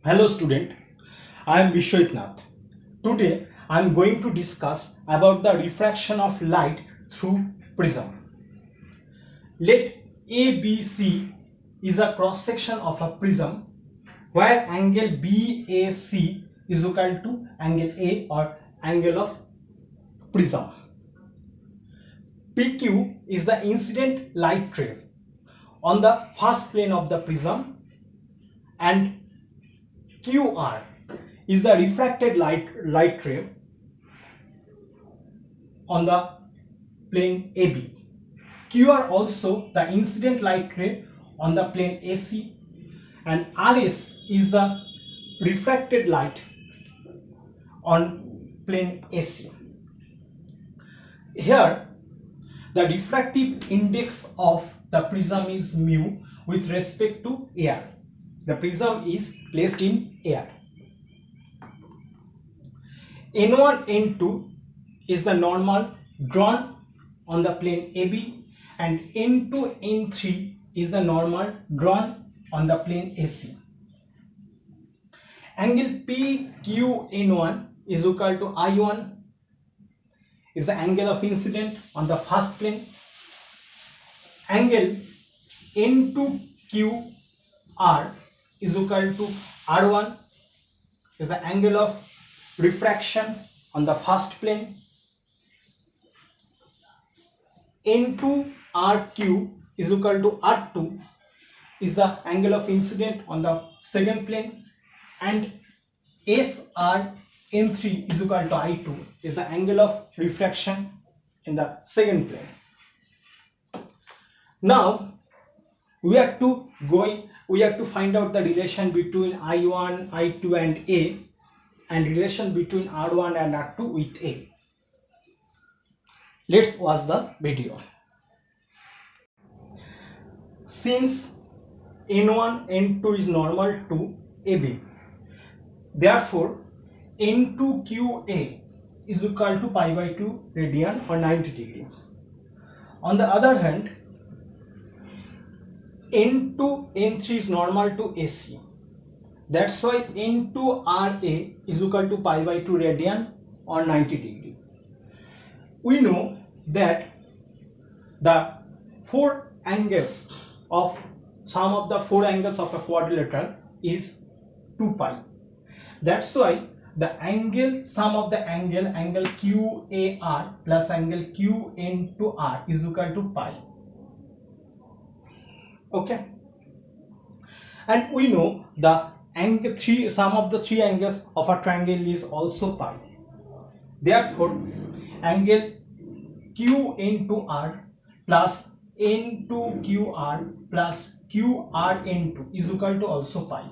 Hello student, I am Vishwanath. Today I am going to discuss about the refraction of light through prism. Let ABC is a cross section of a prism where angle BAC is equal to angle A or angle of prism. PQ is the incident light ray on the first plane of the prism and QR is the refracted light ray on the plane AB. QR also the incident light ray on the plane AC, and RS is the refracted light on plane AC. Here the refractive index of the prism is mu with respect to air. The prism is placed in air. N1, N2 is the normal drawn on the plane AB, and N2, N3 is the normal drawn on the plane AC. Angle PQN1 is equal to I1 is the angle of incident on the first plane. Angle N2QR is equal to R1 is the angle of refraction on the first plane. N2RQ is equal to R2 is the angle of incident on the second plane, and SRN3 is equal to I2 is the angle of refraction in the second plane. Now we have to find out the relation between I1, I2 and A, and relation between R1 and R2 with A. Let's watch the video. Since N1, N2 is normal to AB, therefore N2QA is equal to pi by 2 radian or 90 degrees. On the other hand, N2, N3 is normal to AC. That's why N2RA is equal to pi by 2 radian or 90 degree. We know that the sum of the four angles of a quadrilateral is 2 pi. That's why the sum of the angle QAR plus angle QN2R is equal to pi. Okay, and we know the sum of the three angles of a triangle is also pi. Therefore angle QN2R plus N2QR plus QRN2 is equal to also pi.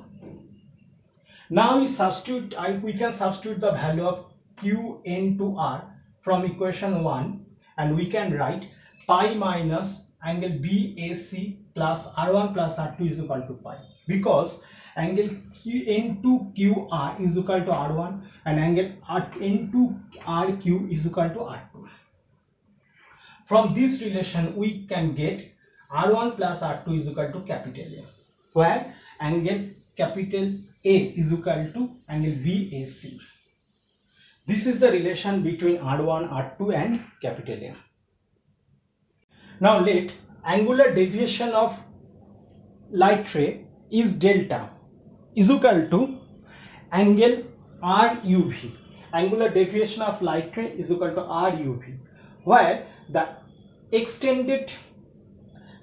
Now we can substitute the value of QN2R from equation 1, and we can write pi minus angle BAC plus R1 plus R2 is equal to pi, because angle N2QR is equal to R1 and angle N2RQ is equal to R2. From this relation we can get R1 plus R2 is equal to capital A, where angle capital A is equal to angle BAC. This is the relation between R1, R2 and capital A. Now let angular deviation of light ray is delta is equal to angle RUV. Angular deviation of light ray is equal to RUV, where the extended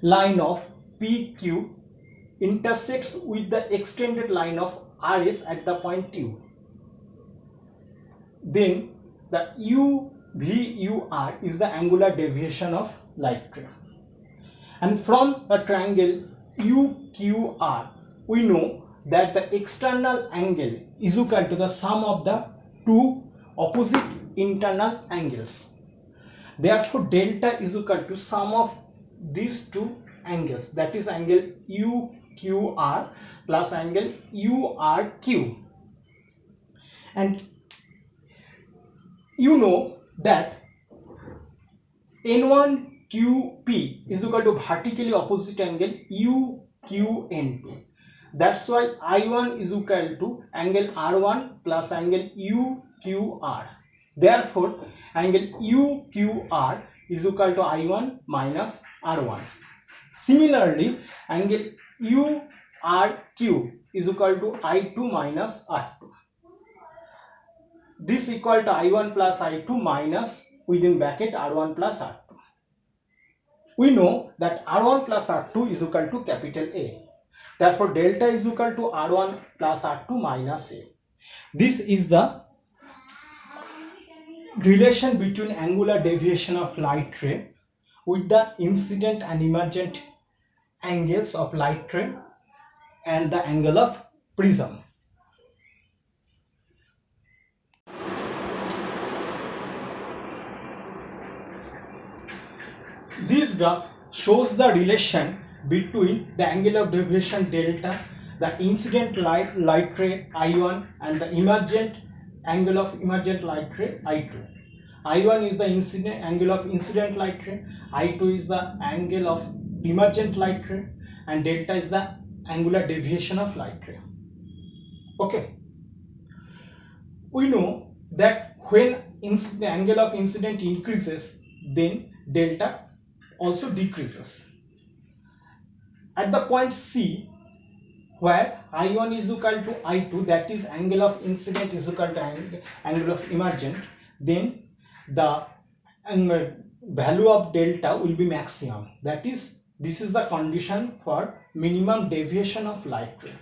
line of PQ intersects with the extended line of RS at the point U. Then the UVUR is the angular deviation of light ray. And from a triangle UQR, we know that the external angle is equal to the sum of the two opposite internal angles. Therefore delta is equal to sum of these two angles, that is angle UQR plus angle URQ. And you know that N1QP is equal to vertically opposite angle UQN2. That's why I1 is equal to angle R1 plus angle UQR. Therefore, angle UQR is equal to I1 minus R1. Similarly, angle URQ is equal to I2 minus R2. This equal to I1 plus I2 minus within bracket R1 plus R2. We know that R1 plus R2 is equal to capital A. Therefore, delta is equal to R1 plus R2 minus A. This is the relation between angular deviation of light ray with the incident and emergent angles of light ray and the angle of prism. This graph shows the relation between the angle of deviation delta, the incident light ray I1 and the emergent angle of emergent light ray I2. I1 is the angle of incident light ray, I2 is the angle of emergent light ray, and delta is the angular deviation of light ray. Okay. We know that when the angle of incident increases, then delta also decreases. At the point C, where I1 is equal to I2, that is angle of incident is equal to angle of emergent, then the value of delta will be maximum. That is, this is the condition for minimum deviation of light ray.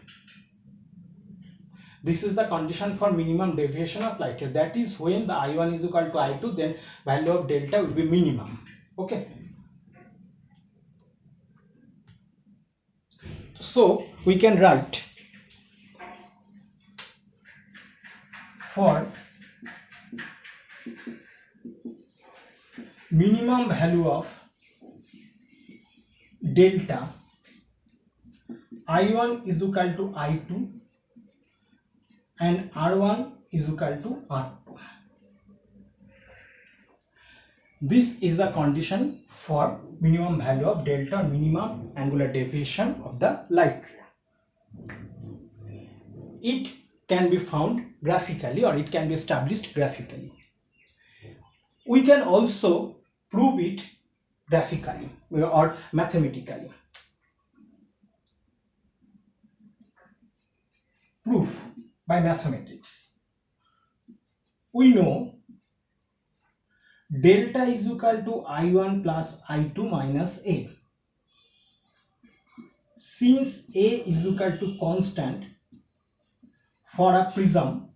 This is the condition for minimum deviation of light ray. That is, when the I1 is equal to I2, then value of delta will be minimum. Okay. So we can write for minimum value of delta, I1 is equal to I2 and R1 is equal to R2. This is the condition for minimum value of delta or minimum angular deviation of the light ray. It can be found graphically or it can be established graphically. We can also prove it graphically or mathematically. Proof by mathematics. We know delta is equal to I1 plus I2 minus A. Since A is equal to constant for a prism,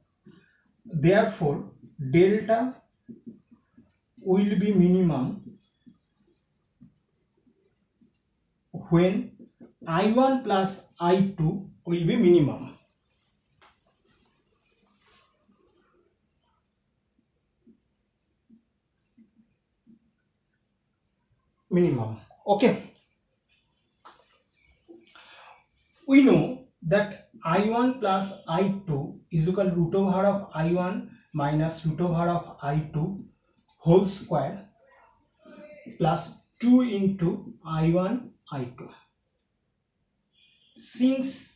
therefore delta will be minimum when I1 plus I2 will be minimum. Okay. We know that I1 plus I2 is equal to root over of I1 minus root over of I2 whole square plus 2 into I1 I2. Since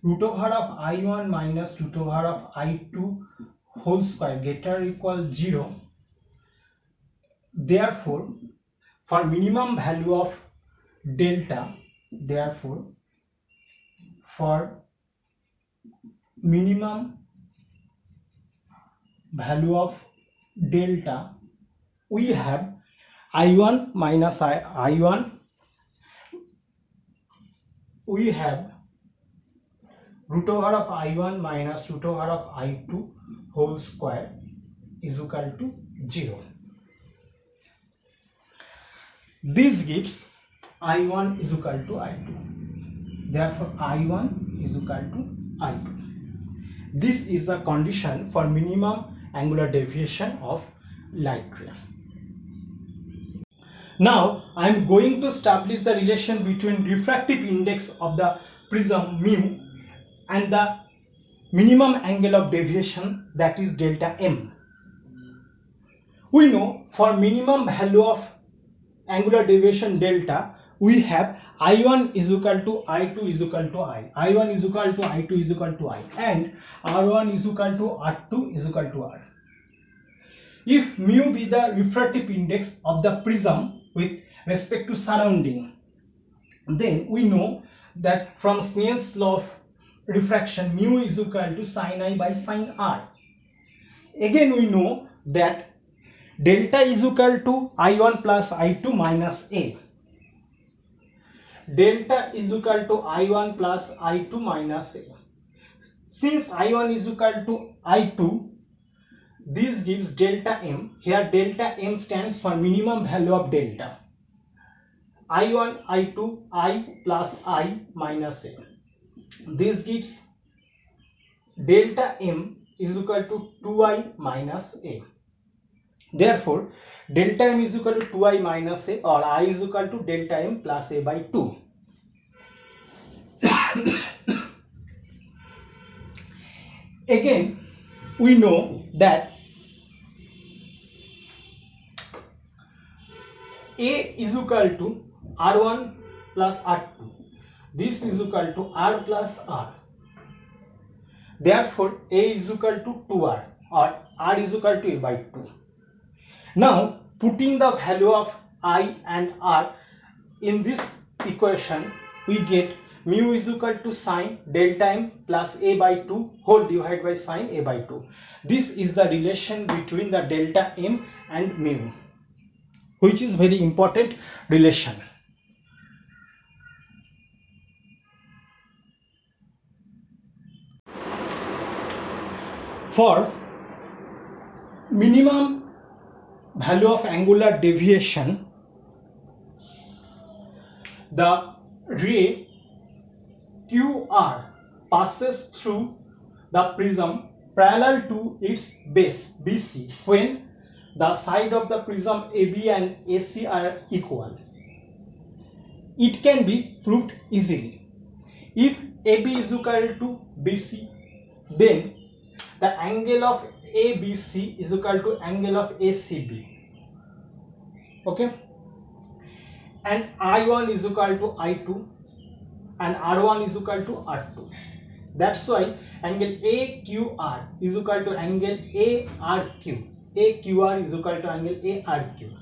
root over of I1 minus root over of I2 whole square greater or equal 0, therefore for minimum value of delta, therefore for minimum value of delta, we have I1 minus I1, we have root over of I1 minus root over of I2 whole square is equal to 0. This gives I1 is equal to I2. Therefore, I1 is equal to I2. This is the condition for minimum angular deviation of light ray. Now, I am going to establish the relation between refractive index of the prism mu and the minimum angle of deviation, that is delta m. We know for minimum value of angular deviation delta, we have I1 is equal to I2 is equal to I1 is equal to I2 is equal to I, and R1 is equal to R2 is equal to R. If mu be the refractive index of the prism with respect to surrounding, then we know that from Snell's law of refraction, mu is equal to sin I by sin R. Again we know that delta is equal to I1 plus I2 minus A. Delta is equal to I1 plus I2 minus A. Since I1 is equal to I2, this gives delta M. Here delta M stands for minimum value of delta. I1, I2, I plus I minus A. This gives delta M is equal to 2I minus A. Therefore, delta M is equal to 2I minus A, or I is equal to delta M plus A by 2. Again, we know that A is equal to R1 plus R2. This is equal to R plus R. Therefore, A is equal to 2R, or R is equal to A by 2. Now, putting the value of I and R in this equation, we get mu is equal to sin delta M plus A by 2 whole divided by sin A by 2. This is the relation between the delta M and mu, which is very important relation. For minimum value of angular deviation, the ray QR passes through the prism parallel to its base BC when the side of the prism AB and AC are equal. It can be proved easily. If AB is equal to BC, then the angle of ABC is equal to angle of ACB. Okay, and I1 is equal to I2 and R1 is equal to R2. That's why angle AQR is equal to angle ARQ. AQR is equal to angle ARQ.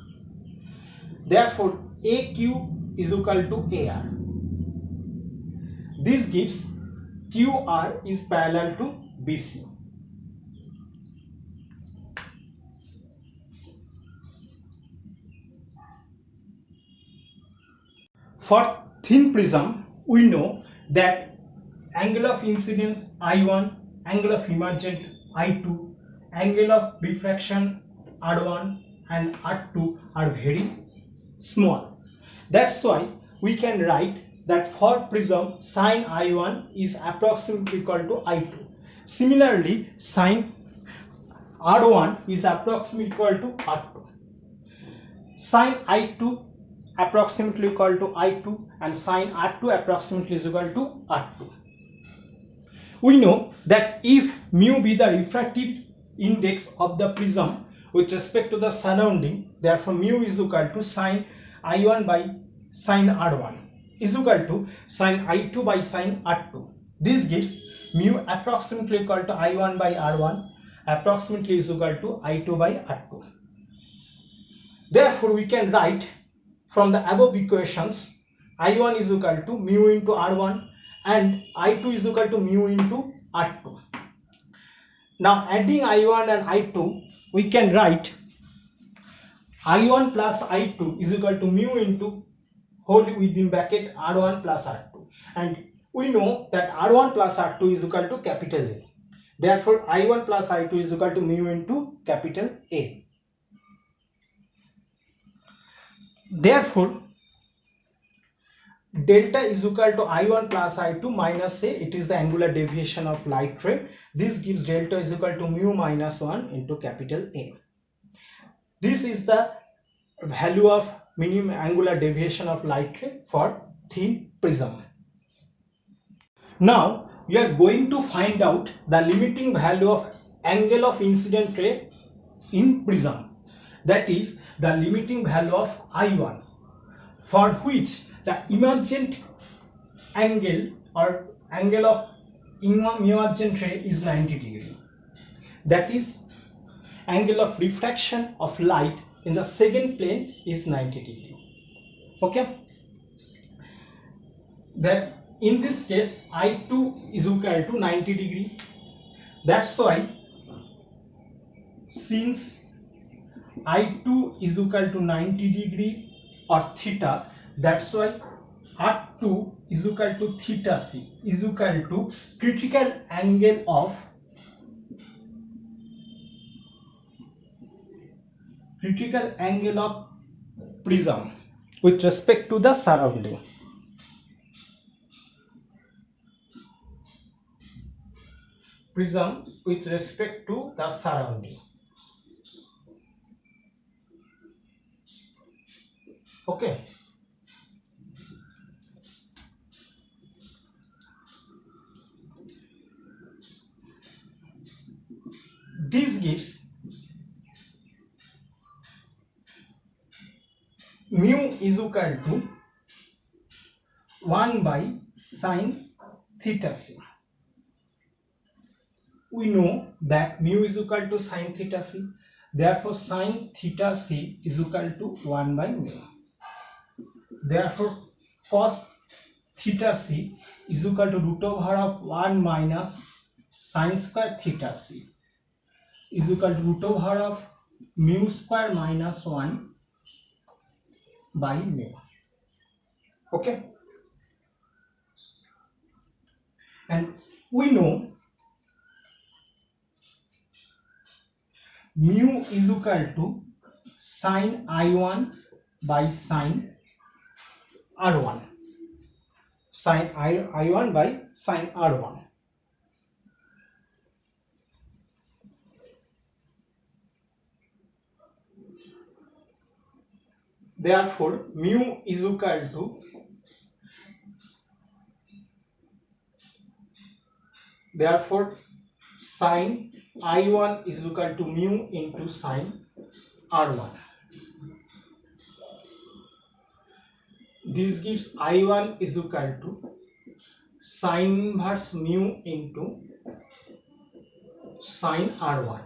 Therefore, AQ is equal to AR. This gives QR is parallel to BC. For thin prism, we know that angle of incidence I1, angle of emergent I2, angle of refraction R1 and R2 are very small. That's why we can write that for prism sin I1 is approximately equal to I2. Similarly, sin R1 is approximately equal to R2. Sin I2 approximately equal to I2 and sin R2 approximately is equal to R2. We know that if mu be the refractive index of the prism with respect to the surrounding, therefore mu is equal to sin I1 by sin R1 is equal to sin I2 by sin R2. This gives mu approximately equal to I1 by R1 approximately is equal to I2 by R2. Therefore, we can write from the above equations I1 is equal to mu into R1 and I2 is equal to mu into R2. Now adding I1 and I2, we can write I1 plus I2 is equal to mu into whole within bracket R1 plus R2, and we know that R1 plus R2 is equal to capital A. Therefore, I1 plus I2 is equal to mu into capital A. Therefore, delta is equal to I1 plus I2 minus A. It is the angular deviation of light ray. This gives delta is equal to mu minus 1 into capital A. This is the value of minimum angular deviation of light ray for thin prism. Now we are going to find out the limiting value of angle of incident ray in prism. That is the limiting value of I1. for which the emergent angle or angle of emergent ray is 90 degree. That is, angle of refraction of light in the second plane is 90 degree. Okay, that in this case I2 is equal to 90 degree. That's why since I2 is equal to 90 degree or theta, that's why R2 is equal to theta c is equal to critical angle of prism with respect to the surrounding. Prism with respect to the surrounding. Okay. This gives mu is equal to 1 by sine theta c. We know that mu is equal to sine theta c. Therefore, sine theta c is equal to 1 by mu. Therefore, cos theta c is equal to root over of 1 minus sine square theta c is equal to root over of mu square minus 1 by mu. Okay, and we know mu is equal to sine I1 by sine R1, sine I1 by sine R1. Therefore, mu is equal to sine I1 is equal to mu into sine R1. This gives I1 is equal to sine inverse mu into sine R1.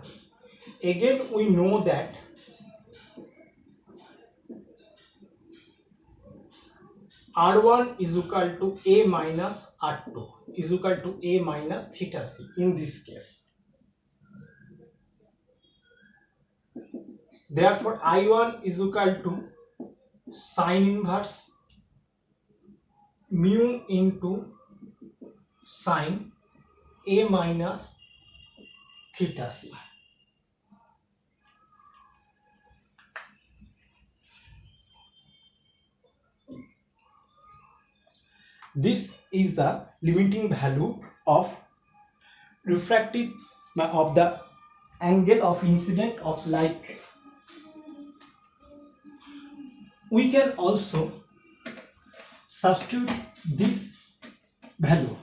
Again, we know that R1 is equal to A minus R2 is equal to A minus theta c in this case. Therefore, I1 is equal to sine inverse mu into sine A minus theta c. This is the limiting value of refractive of the angle of incident of light ray. We can also substitute this value.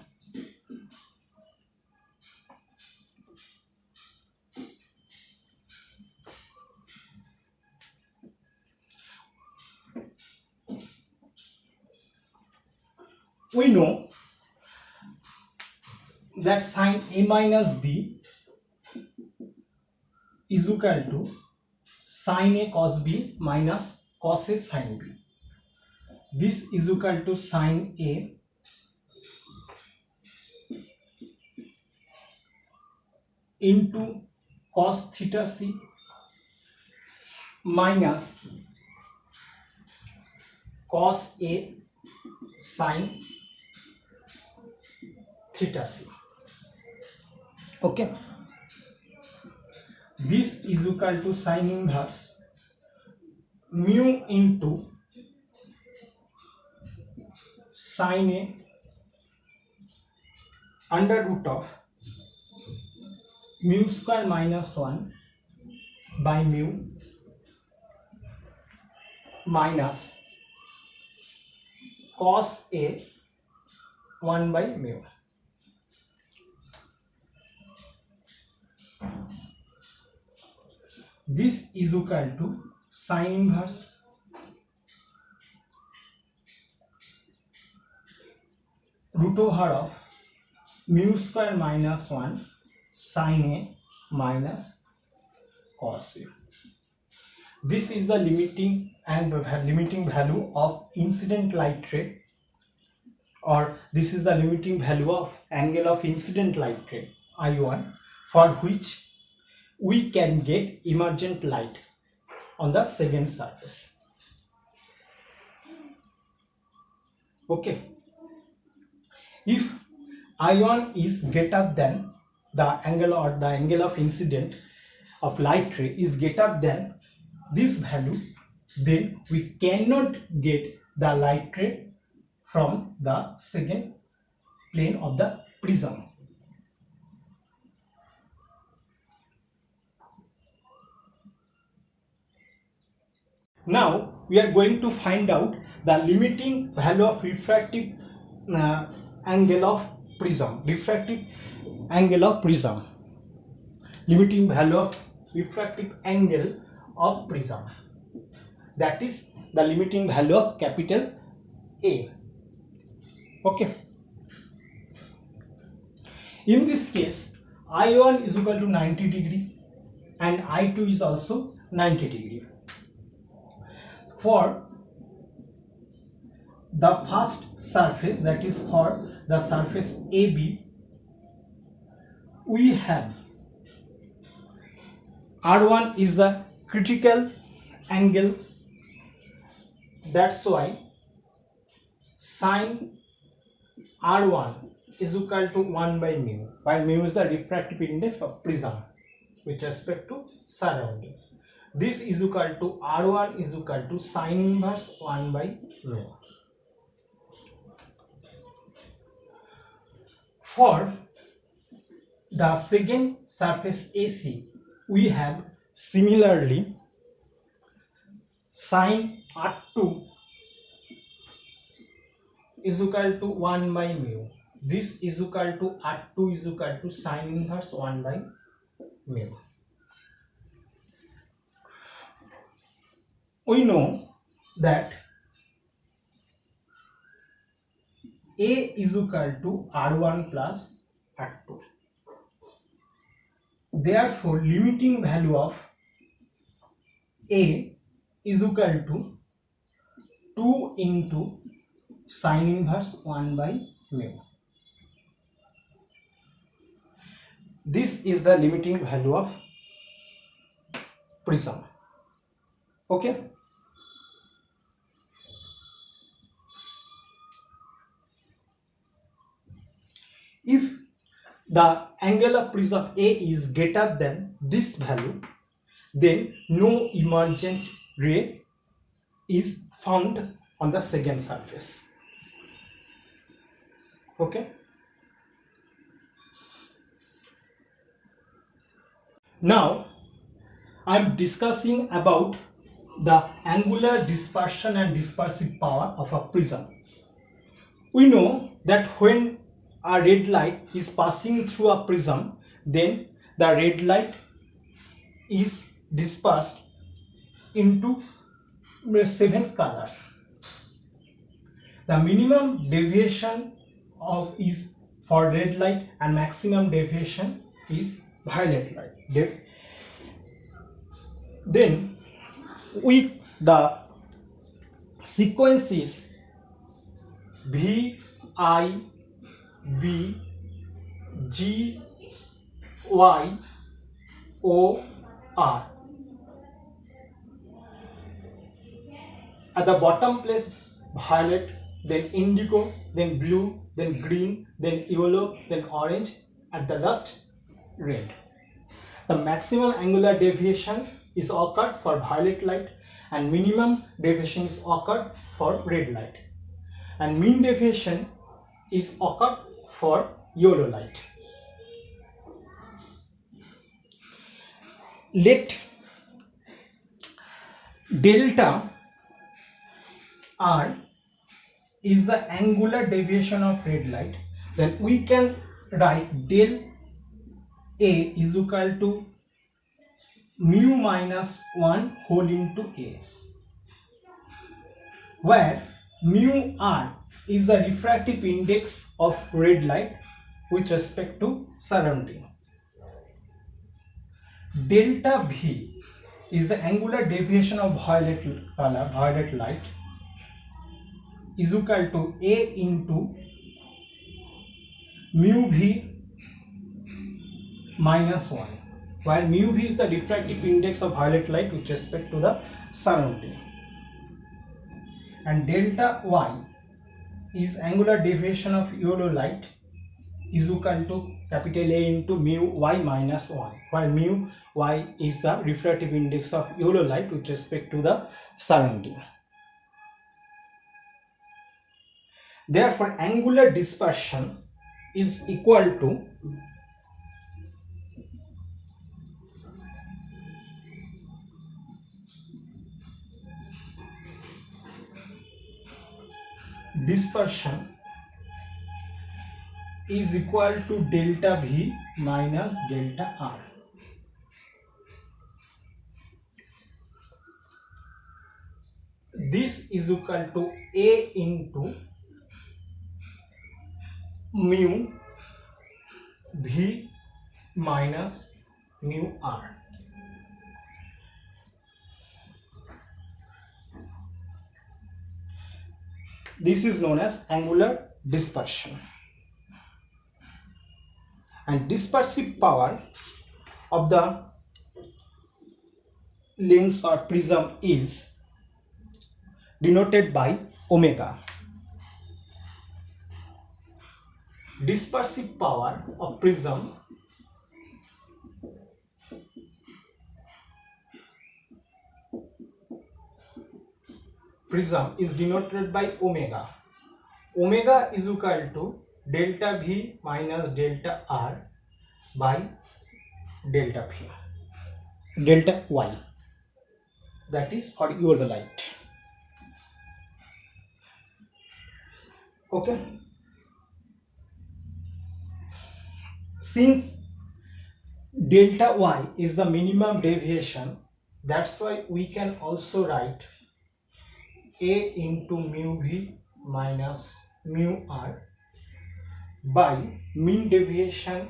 We know that sine A minus B is equal to sine A cos B minus cos A sine B. This is equal to sine A into cos theta c minus cos A sine theta c. Okay, this is equal to sine inverse mu into sine A under root of mu square minus 1 by mu minus cos A 1 by mu. This is equal to sine inverse root over of mu square minus 1 sin A minus cos A. This is the limiting value of incident light ray, or this is the limiting value of angle of incident light ray I1, for which we can get emergent light on the second surface. Okay, if I1 is greater than the angle, or the angle of incident of light ray is greater than this value, then we cannot get the light ray from the second plane of the prism. Now we are going to find out the limiting value of refractive angle of prism. Limiting value of refractive angle of prism, that is the limiting value of capital A. Okay, in this case I1 is equal to 90 degree and I2 is also 90 degree. For the first surface, that is for the surface AB, we have R1 is the critical angle, that's why sin R1 is equal to 1 by mu, while mu is the refractive index of prism with respect to surrounding. This is equal to R1 is equal to sin inverse 1 by mu. For the second surface AC, we have similarly sin R2 is equal to 1 by mu. This is equal to R2 is equal to sin inverse 1 by mu. We know that A is equal to R1 plus R2. Therefore, limiting value of A is equal to 2 into sin inverse 1 by mu. This is the limiting value of prism. Okay. If the angle of prism A is greater than this value, then no emergent ray is found on the second surface. Okay. Now I am discussing about the angular dispersion and dispersive power of a prism. We know that when a red light is passing through a prism, then the red light is dispersed into 7 colors. The minimum deviation is for red light and maximum deviation is violet light. Then with the sequence is V, I, B, G, Y, O, R. At the bottom place violet, then indigo, then blue, then green, then yellow, then orange, at the last red. The maximum angular deviation is occurred for violet light and minimum deviation is occurred for red light, and mean deviation is occurred for yellow light. Let delta R is the angular deviation of red light, then we can write del A is equal to mu minus 1 whole into A, where mu R is the refractive index of red light with respect to surrounding. Delta V is the angular deviation of violet light, is equal to A into mu V minus 1, while mu V is the refractive index of violet light with respect to the surrounding, and delta Y is angular deviation of yellow light, is equal to capital A into mu Y minus 1, while mu Y is the refractive index of yellow light with respect to the surrounding. Therefore, angular dispersion is equal to delta V minus delta R. This is equal to A into mu V minus mu R. This is known as angular dispersion. And dispersive power of the lens or prism is denoted by omega. Dispersive power of prism is denoted by omega. Omega is equal to delta V minus delta R by delta Y, that is for your light. Okay, since delta Y is the minimum deviation, that's why we can also write A into mu V minus mu R by mean deviation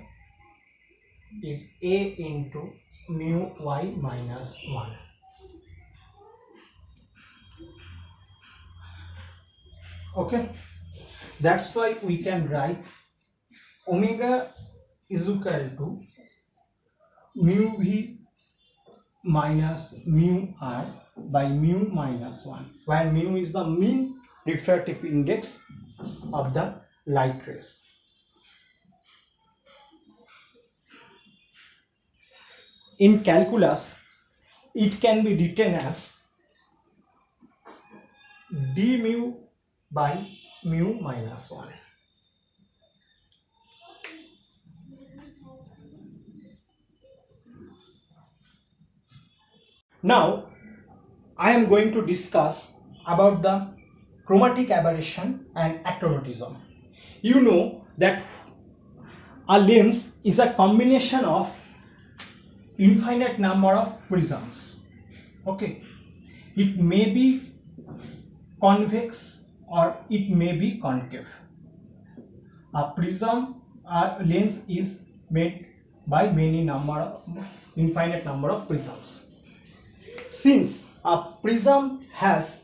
is A into mu Y minus 1. Okay, that's why we can write omega is equal to mu V minus mu R by mu minus 1, where mu is the mean refractive index of the light rays. In calculus, it can be written as d mu by mu minus 1. Now, I am going to discuss about the chromatic aberration and achromatism. You know that a lens is a combination of infinite number of prisms. Okay, it may be convex or it may be concave. A lens is made by infinite number of prisms. Since a prism has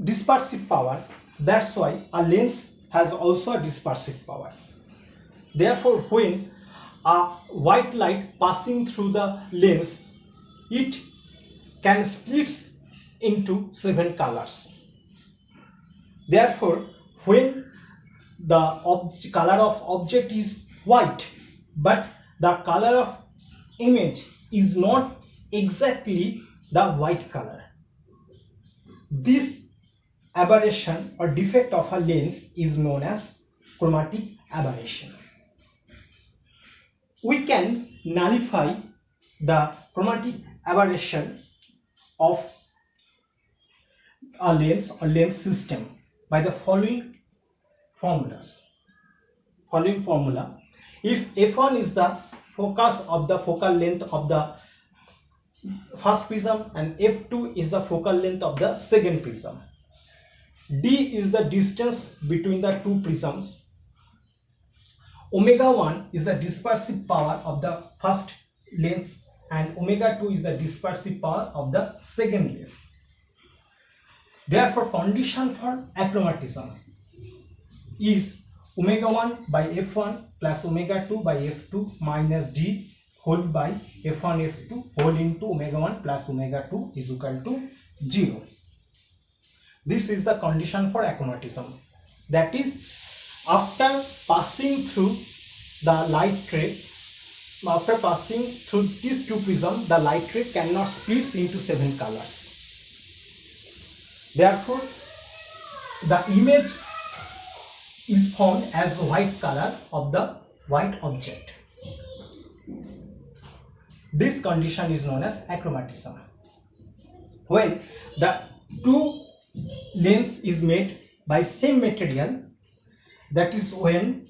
dispersive power, that's why a lens has also a dispersive power. Therefore, when a white light passing through the lens, it can split into 7 colors. Therefore, when the color of object is white, but the color of image is not exactly the white color, this aberration or defect of a lens is known as chromatic aberration. We can nullify the chromatic aberration of a lens or lens system by the following formulas. If f1 is the focus of the focal length of the first prism and f2 is the focal length of the second prism, D is the distance between the two prisms. Omega 1 is the dispersive power of the first lens and omega 2 is the dispersive power of the second lens. Therefore, condition for achromatism is omega 1 by f1 plus omega 2 by f2 minus d whole by f1 f2 whole into omega 1 plus omega 2 is equal to 0. This is the condition for achromatism. That is, after passing through the light ray, after passing through these two prisms, the light ray cannot split into 7 colors. Therefore, the image is formed as white color of the white object. This condition is known as achromatism. When the two lens is made by same material, that is when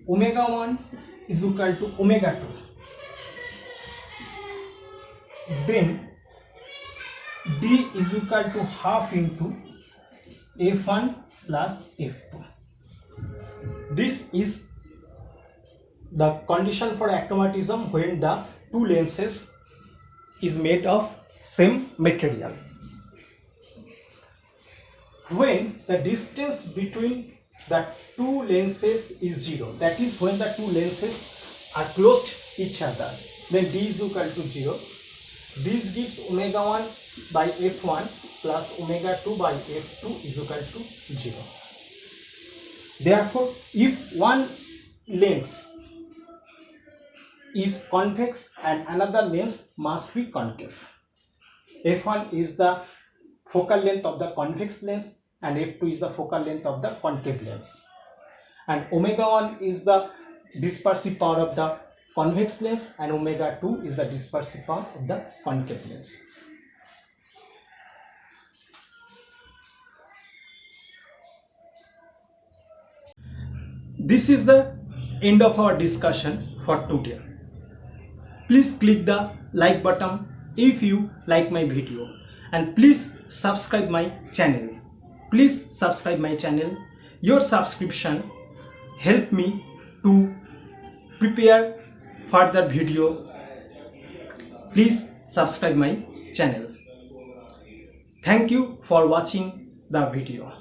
omega 1 is equal to omega 2, then D is equal to half into f1 plus f2. This is the condition for achromatism when the two lenses is made of same material. When the distance between the two lenses is 0, that is when the two lenses are close to each other, then D is equal to 0. This gives omega 1 by f1 plus omega 2 by f2 is equal to 0. Therefore, if one lens is convex and another lens must be concave, f1 is the focal length of the convex lens and f2 is the focal length of the concave lens, and omega 1 is the dispersive power of the convex lens and omega 2 is the dispersive power of the concave lens. This is the end of our discussion for today. Please click the like button if you like my video and please subscribe my channel. Please subscribe my channel. Your subscription help me to prepare further video. Please subscribe my channel. Thank you for watching the video.